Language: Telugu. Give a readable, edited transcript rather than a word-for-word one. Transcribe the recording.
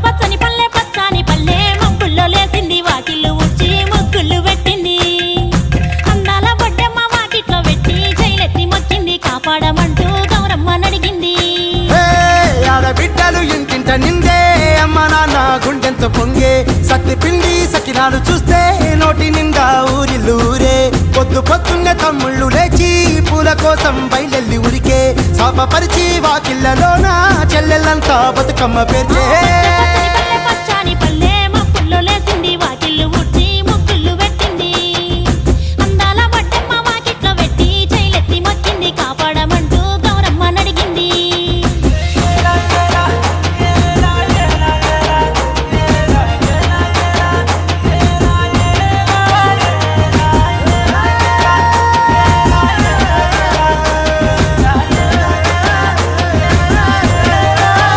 పచ్చని పల్లె పచ్చని పల్లె మబ్బుల్లో లేసింది వాకిళ్ళు ఊడ్చి ముగ్గులు పెట్టింది అందాల బొడ్డమ్మ వాకిట్లో పెట్టి జైలెత్తి మొక్కింది కాపాడమంటూ గౌరమ్మ నడిగింది ఆడబిడ్డలు ఇంటింట నిందే అమ్మ నాన్న గుండెంతో పొంగే సత్తి పిండి సకినాలు చూస్తే నోటి నిండా ఊరిల్లూరే పొద్దు పొద్దున్నే తమ్ముళ్ళు లేచి పూల కోసం బయలెల్లి ఉరికే శాపపరిచి వాకిళ్ళలోన చెల్లెళ్ళంతా బతుకమ్మ పేర్చే